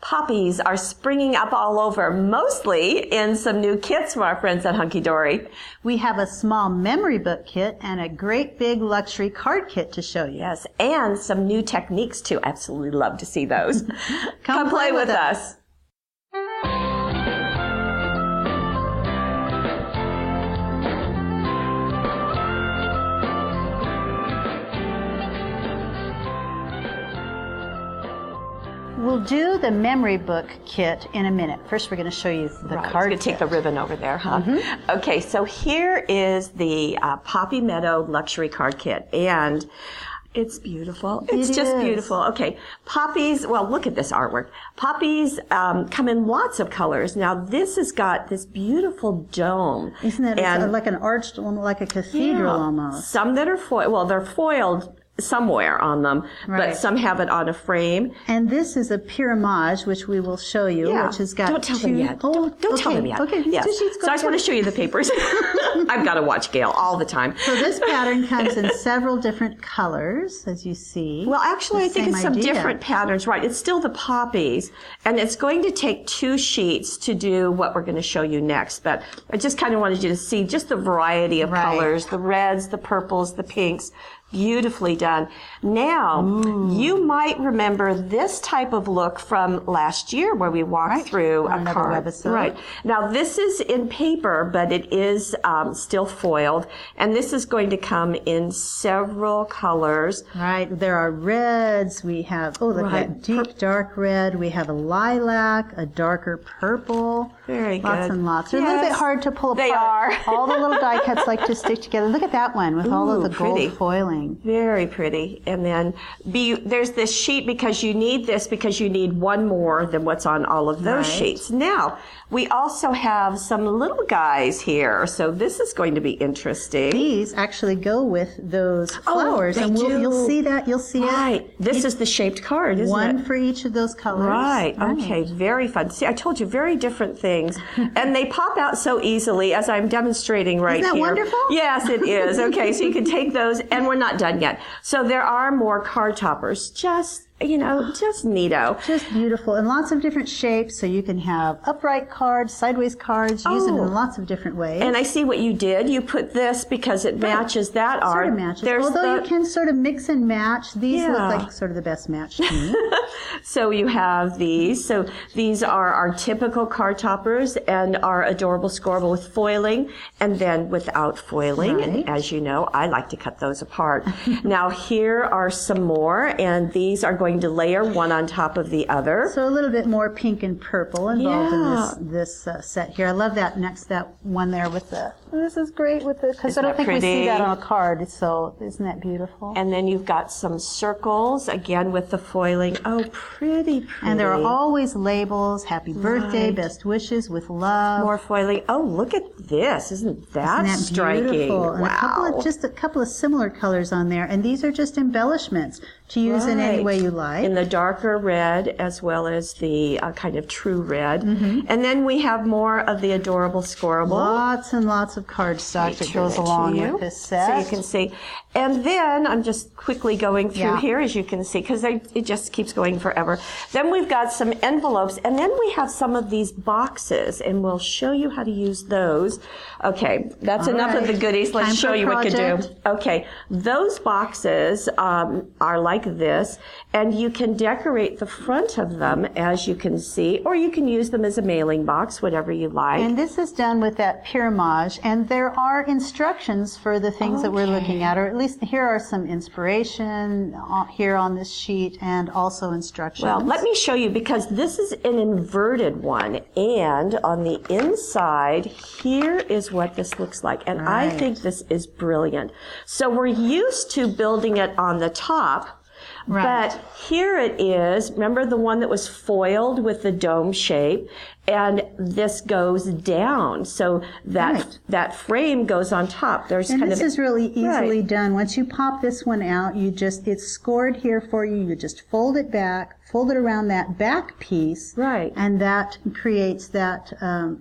poppies are springing up all over, mostly in some new kits from our friends at Hunkydory. We have a small memory book kit and a great big luxury card kit to show you. Yes, and some new techniques too. Absolutely love to see those. Come play with us. We'll do the memory book kit in a minute. First, we're going to show you the card kit. Take the ribbon over there, huh? Mm-hmm. Okay, so here is the Poppy Meadow luxury card kit, and it's beautiful. It's just beautiful. Okay, poppies. Well, look at this artwork. Poppies come in lots of colors. Now, this has got this beautiful dome. Isn't it like an arched one, like a cathedral almost? Some that are foiled. Well, they're foiled somewhere on them, but some have it on a frame. And this is a pyramage, which we will show you, which has got Don't tell them yet. Don't tell them yet. Okay, yes. So I just want to show you the papers. I've got to watch Gail all the time. So this pattern comes in several different colors, as you see. Well, actually, I think it's some different patterns. Right. It's still the poppies, and it's going to take 2 sheets to do what we're going to show you next. But I just kind of wanted you to see just the variety of colors, the reds, the purples, the pinks. Beautifully done. Now, you might remember this type of look from last year where we walked through a card. Webisode. Right. Now, this is in paper, but it is still foiled. And this is going to come in several colors. Right. There are reds. We have, look at that deep dark red. We have a lilac, a darker purple. Very good. Lots and lots. They're a little bit hard to pull apart. They are. All the little die cuts like to stick together. Look at that one with all of the gold foiling. Very pretty. And then there's this sheet because you need this because you need one more than what's on all of those sheets. Now, we also have some little guys here, so this is going to be interesting. These actually go with those flowers, and you'll see that. You'll see it. Right. This is the shaped card, isn't it? One for each of those colors. Right. Okay. Very fun. See, I told you, very different things, and they pop out so easily as I'm demonstrating right here. Isn't that wonderful? Yes, it is. Okay, so you can take those, and we're not done yet. So there are more card toppers. Just neato. Just beautiful. And lots of different shapes, so you can have upright cards, sideways cards, use them in lots of different ways. And I see what you did. You put this because it matches that art. Sort of matches. Although you can sort of mix and match. These look like sort of the best match to me. So you have these. So these are our typical card toppers and our adorable scorable with foiling and then without foiling. Right. And as you know, I like to cut those apart. Now here are some more, and these are going to layer one on top of the other. So a little bit more pink and purple involved in this set here. I love that one there with the, this is great with the, because I don't think we see that on a card, so isn't that beautiful? And then you've got some circles, again with the foiling. Oh, pretty. And there are always labels, happy birthday, best wishes, with love. More foiling. Oh, look at this. Isn't that striking? Beautiful? And wow. a couple of similar colors on there, and these are just embellishments to use in any way you like. In the darker red as well as the kind of true red. And then we have more of the adorable scorable. Lots and lots of cardstock that goes along with this set. So you can see. And then I'm just quickly going through here, as you can see, because it just keeps going forever. Then we've got some envelopes, and then we have some of these boxes, and we'll show you how to use those. Okay, that's enough of the goodies. Let's show you what to do. Okay, those boxes are like this, and you can decorate the front of them, as you can see, or you can use them as a mailing box, whatever you like. And this is done with that pyramage, and there are instructions for the things that we're looking at, or at least here are some inspiration here on this sheet, and also instructions. Well, let me show you, because this is an inverted one, and on the inside, here is what this looks like, and I think this is brilliant. So we're used to building it on the top, but here it is. Remember the one that was foiled with the dome shape, and this goes down, so that frame goes on top. This is really easily done. Once you pop this one out, it's scored here for you. You just fold it back, fold it around that back piece. Right. And that creates that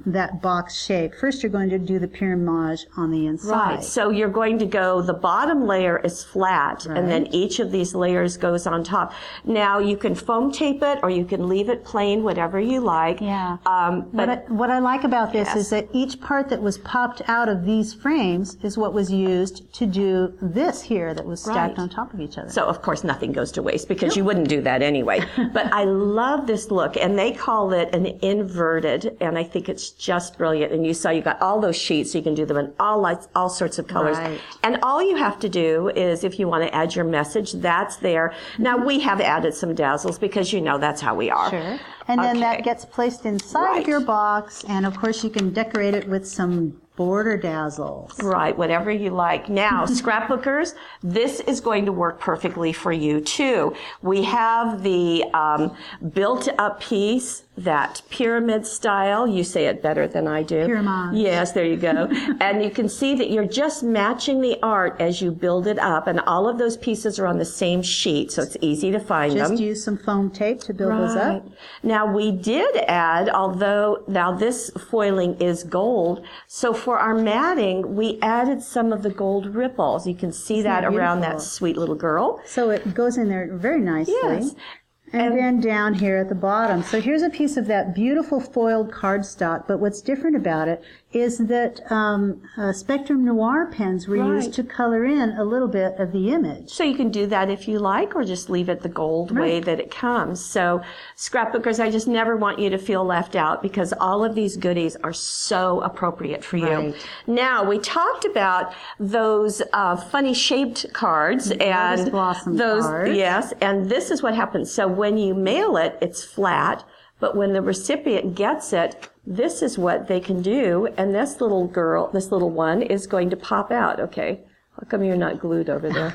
that box shape. First, you're going to do the pyramage on the inside. Right. So you're going to go, the bottom layer is flat, Right. and then each of these layers goes on top. Now, you can foam tape it, or you can leave it plain, whatever you like. Yeah. But What I like about this Yes. is that each part that was popped out of these frames is what was used to do this here that was stacked Right. on top of each other. So, of course, nothing goes to waste because you wouldn't do that anyway. But I love this look, and they call it an inverted, and I think it's just brilliant. And you saw you got all those sheets, so you can do them in all lights, all sorts of colors. Right. And all you have to do is, if you want to add your message, that's there. Now, we have added some dazzles because, you know, that's how we are. Sure. And then Okay. that gets placed inside Right. of your box, and of course you can decorate it with some border dazzles. Right, whatever you like. Now, scrapbookers, this is going to work perfectly for you too. We have the built-up piece, that pyramid style. You say it better than I do. Pyramid. Yes, there you go. And you can see that you're just matching the art as you build it up, and all of those pieces are on the same sheet, so it's easy to find them. Just use some foam tape to build those up. Now, we did add, although now this foiling is gold, so for our matting, we added some of the gold ripples. You can see that that around beautiful? that sweet little girl. So it goes in there very nicely. Yes. And then down here at the bottom. So here's a piece of that beautiful foiled cardstock, but what's different about it is that Spectrum Noir pens were Right. used to color in a little bit of the image. So you can do that if you like, or just leave it the gold way that it comes. So scrapbookers, I just never want you to feel left out because all of these goodies are so appropriate for you. Right. Now, we talked about those funny shaped cards and blossom those, cards. yes, and this is what happens. So when you mail it, it's flat, but when the recipient gets it, this is what they can do, and this little girl, this little one, is going to pop out. Okay, how come you're not glued over there?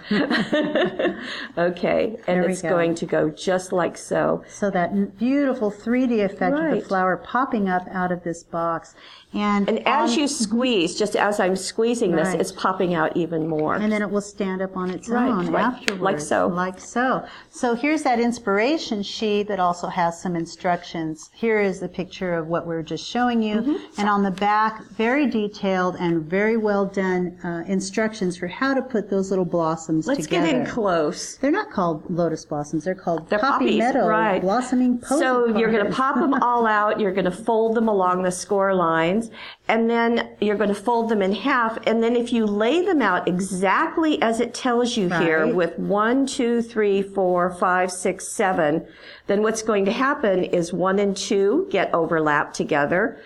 Okay, and There we it's go. going to go just like so. So that beautiful 3D effect of the Right. flower popping up out of this box. And as you squeeze, just as I'm squeezing this, Right. it's popping out even more. And then it will stand up on its Right, own right. afterwards. Like so. Like so. So here's that inspiration sheet that also has some instructions. Here is the picture of what we're just showing you. Mm-hmm. And on the back, very detailed and very well done instructions for how to put those little blossoms Let's together. get in close. They're not called lotus blossoms. They're called They're Poppy poppies, Meadow right. blossoming posy So you're going to poppies. pop them all out. You're going to fold them along the score lines, and then you're going to fold them in half. And then if you lay them out exactly as it tells you here, Right. with 1, 2, 3, 4, 5, 6, 7, then what's going to happen is 1 and 2 get overlapped together,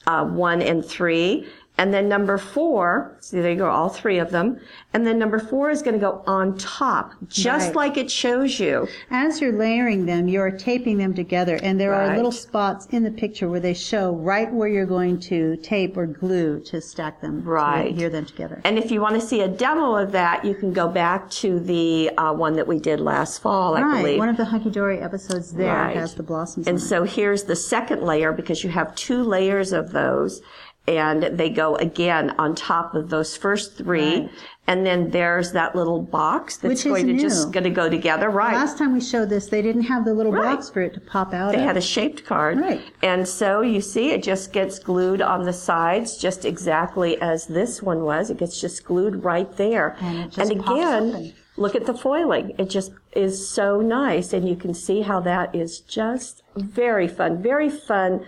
1 and 3. And then number 4, see there you go, all 3 of them. And then number 4 is going to go on top, just Right. like it shows you. As you're layering them, you're taping them together, and there are Right. little spots in the picture where they show right where you're going to tape or glue to stack them, Right. to adhere them together. And if you want to see a demo of that, you can go back to the one that we did last fall, I Right, believe. one of the Hunkydory episodes there Right. has the blossoms And on it. so here's the second layer, because you have 2 layers of those, and they go again on top of those first 3. Right. And then there's that little box that's Which is going to new. just going to go together. Right. Last time we showed this, they didn't have the little Right. box for it to pop out They of. had a shaped card. Right. And so you see it just gets glued on the sides just exactly as this one was. It gets just glued right there. And it just pops again, open. look at the foiling. It just is so nice. And you can see how that is just very fun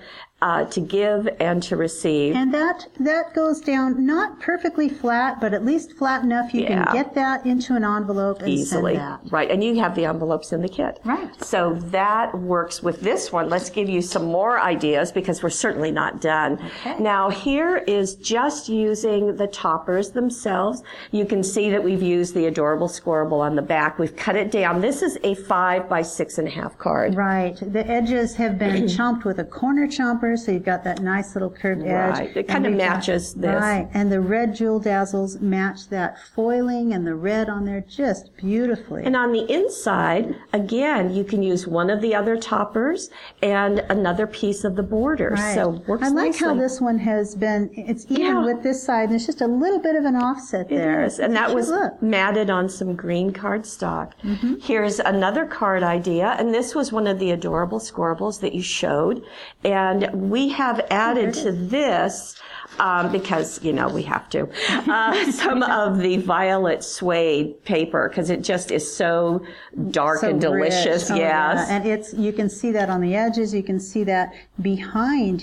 to give and to receive. And that goes down not perfectly flat, but at least flat enough you Yeah. can get that into an envelope and Easily. send that. Right. And you have the envelopes in the kit. Right. So that works with this one. Let's give you some more ideas because we're certainly not done. Okay. Now here is just using the toppers themselves. You can see that we've used the adorable scoreable on the back. We've cut it down. This is a 5 by 6.5 card. Right. The edges have been chomped with a corner chomper, so you've got that nice little curved edge. Right. It kind of And we've got- matches this. Right. And the red jewel dazzles match that foiling and the red on there just beautifully. And on the inside, again, you can use one of the other toppers and another piece of the border. Right. So works I like nicely. how this one has been, it's even Yeah. with this side, and there's just a little bit of an offset there. It is. And It's a that cute was look. matted on some green cardstock. Here's another card idea, and this was one of the adorable scorables that you showed. And we have added to this, because, you know, we have to, some of the violet suede paper, because it just is so dark and delicious. Rich. Yes. Yeah. And you can see that on the edges. You can see that behind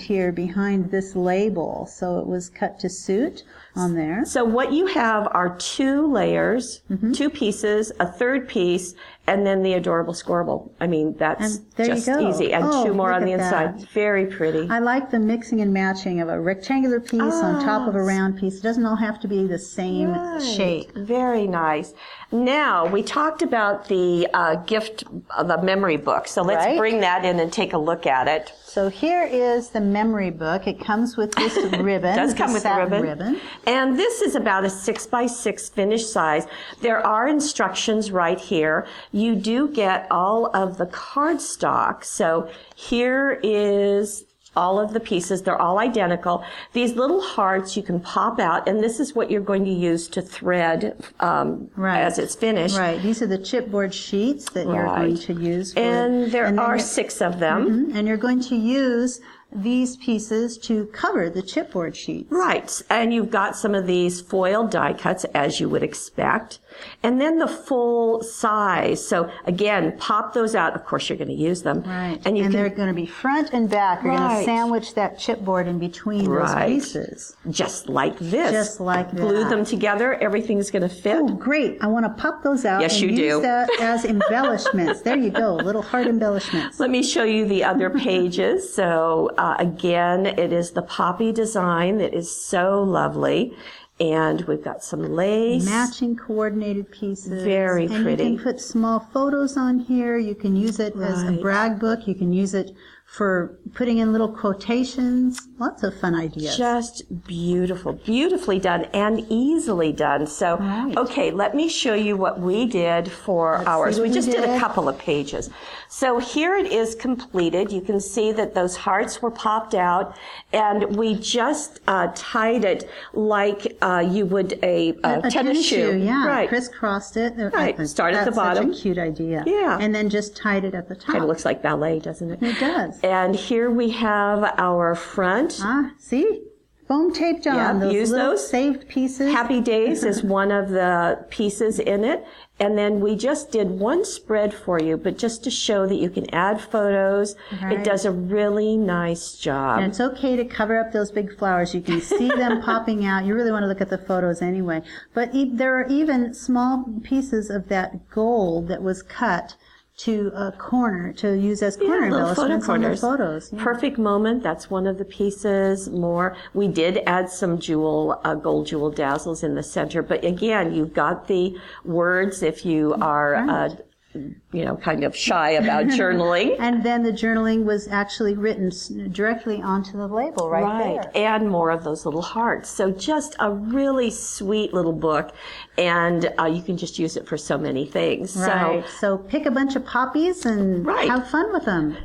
this label. So it was cut to suit on there. So what you have are 2 layers, 2 pieces, a third piece, and then the adorable scorable. I mean, that's just easy. And 2 more on the inside. That. Very pretty. I like the mixing and matching of a rectangular piece on top of a round piece. It doesn't all have to be the same shape. Very nice. Now, we talked about the gift of the memory book. So let's bring that in and take a look at it. So here is the memory book. It comes with this ribbon. It does come with the ribbon. And this is about a 6x6 finished size. There are instructions right here. You do get all of the cardstock. So here is all of the pieces. They're all identical. These little hearts you can pop out, and this is what you're going to use to thread as it's finished. Right. These are the chipboard sheets that you're going to use. And there are 6 of them. And you're going to use these pieces to cover the chipboard sheets. Right. And you've got some of these foil die cuts, as you would expect. And then the full size. So again, pop those out. Of course, you're going to use them. Right. And they're going to be front and back. You're going to sandwich that chipboard in between those pieces. Just like this. Just like that. Glue them together. Everything's going to fit. Oh, great. I want to pop those out and use that as embellishments. There you go. Little heart embellishments. Let me show you the other pages. So again, it is the poppy design that is so lovely. And we've got some lace. Matching coordinated pieces. Very pretty. And you can put small photos on here. You can use it as a brag book. You can use it for putting in little quotations. Lots of fun ideas. Just beautiful. Beautifully done and easily done. So, okay, let me show you what we did for ours. We just did a couple of pages. So here it is completed. You can see that those hearts were popped out, and we just tied it like you would a tennis shoe. Yeah, right. Crisscrossed it. Right. Start at the bottom. That's such a cute idea. Yeah. And then just tied it at the top. Kind of looks like ballet, doesn't it? It does. And here we have our front. See? Foam taped on. Yeah, use those. Saved pieces. Happy Days is one of the pieces in it. And then we just did one spread for you, but just to show that you can add photos. It does a really nice job. And it's okay to cover up those big flowers. You can see them popping out. You really want to look at the photos anyway. But there are even small pieces of that gold that was cut to a corner to use as corner embellishments on the photos. Yeah. Perfect Moment, that's one of the pieces. More, we did add some gold jewel dazzles in the center, but again, you've got the words if you are kind of shy about journaling. And then the journaling was actually written directly onto the label right there. And more of those little hearts. So just a really sweet little book, and you can just use it for so many things. Right. So pick a bunch of poppies and have fun with them.